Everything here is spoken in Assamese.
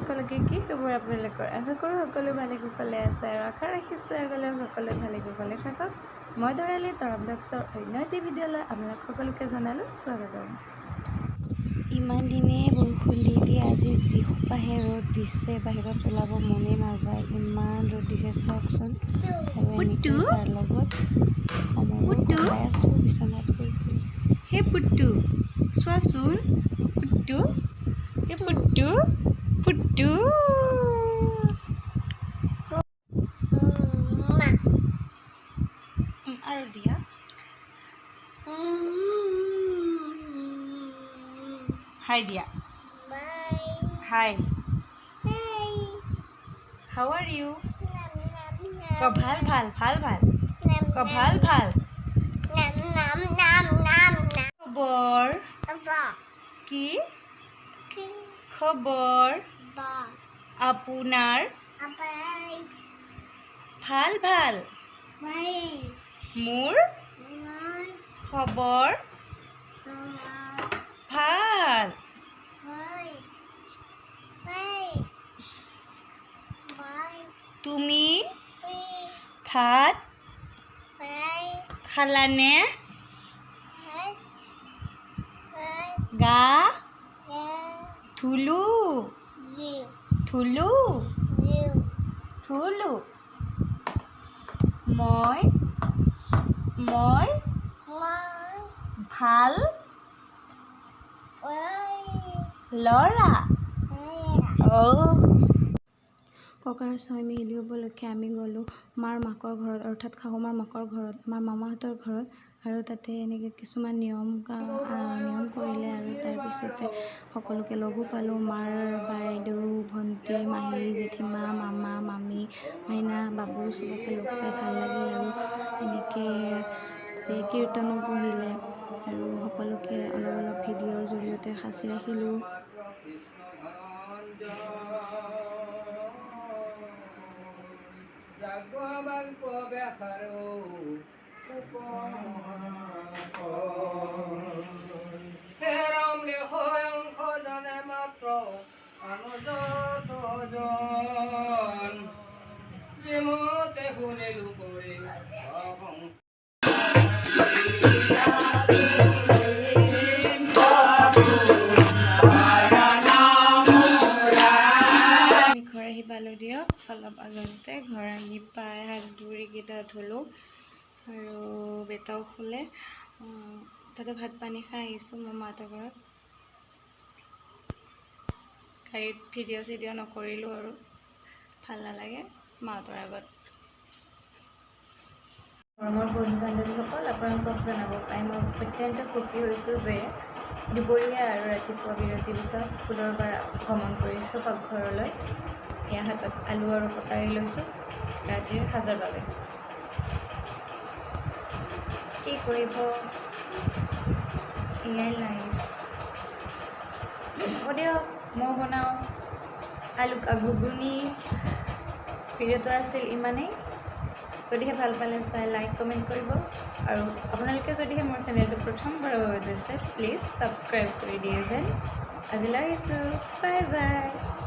সকলোকে কি খবৰ আপোনালোকৰ আশা কৰোঁ সকলো ভালে কুশলে আছে আৰু আশা ৰাখিছোঁ আগলৈ সকলো ভালে কুশলে থাকক মই ধৰালি তৰা ব্লগছৰ অন্য এটি ভিডিঅ'লৈ আপোনালোক সকলোকে জনালোঁ স্বাগতম ইমান দিনে বৰষুণ দি আজি যিসোপাহে ৰ'দ দিছে বাহিৰত ওলাব মনে নাযায় ইমান ৰ'দ দিছে চাওকচোন তাৰ লগত সময় কটাই আছোঁ বিচনাত শুই শুই হে পুট্টু চোৱাচোন পুট্টু হে পুট্টু পুট্টু আৰু দিয়া হাই দিয়া হাই হাউ আৰ ইউ ক ভাল ভাল ভাল ভাল ক ভাল ভাল খবৰ কি খবৰ আপোনাৰ ভাল ভাল মোৰ খবৰ ভাল তুমি ভাত খালানে গা ধুলো ধুলো ধুলো মই ভাল ল'ৰা ককাৰ ছয় মিলি উপলক্ষে আমি গ'লোঁ মাৰ মাকৰ ঘৰত অৰ্থাৎ শাহুমাৰ মাকৰ ঘৰত আমাৰ মামাহঁতৰ ঘৰত আৰু তাতে এনেকৈ কিছুমান নিয়ম কৰিলে আৰু তাৰপিছতে সকলোকে লগো পালোঁ মাৰ বাইদেউ ভণ্টি মাহী জেঠীমা মামা মামী মাইনা বাবু চবকে লগ পাই ভাল লাগিল আৰু এনেকৈ তাতে কীৰ্তনো পঢ়িলে আৰু সকলোকে অলপ অলপ ভিডিঅ'ৰ জৰিয়তে সাঁচি ৰাখিলোঁ জাগবান পবেখাৰো হেৰামলে হয়ংখ জানে মাত্ৰ অনুজন যেমতে শুনিলো কৰি ঘৰ আহি পালোঁ দিয়ক অলপ আগতে ঘৰ আহি পাই হাত ভৰিকেইটা ধুলোঁ আৰু বেটাও শুলে তাতে ভাত পানী খাই আহিছোঁ মোৰ মাহঁতৰ ঘৰত গাড়ীত ভিডিঅ' চিডিঅ' নকৰিলোঁ আৰু ভাল নালাগে মাহঁতৰ আগত মৰমৰ বন্ধু বান্ধৱীসকল আপোনালোকক জনাব পাই মই অত্যন্ত সুখী হৈছোঁ যে দুপৰীয়া আৰু ৰাতিপুৱা বিৰতিৰ পিছত পুনৰ পৰা ভ্ৰমণ কৰিছোঁ পাকঘৰলৈ এয়া হাতত আলু আৰু কটাৰী লৈছোঁ ৰাতিৰ সাজৰ বাবে কি কৰিব এয়াই লাইফ হ'ব দিয়ক মই বনাওঁ আলু ঘুগুনি ভিডিঅ'টো আছিল ইমানেই যদিহে ভাল পালে চাই লাইক কমেণ্ট কৰিব আৰু আপোনালোকে যদিহে মোৰ চেনেলটো প্ৰথমবাৰৰ বাবে চাইছে প্লিজ ছাবস্ক্ৰাইব কৰি দিয়ে যেন আজিলৈ আহিছোঁ বাই বাই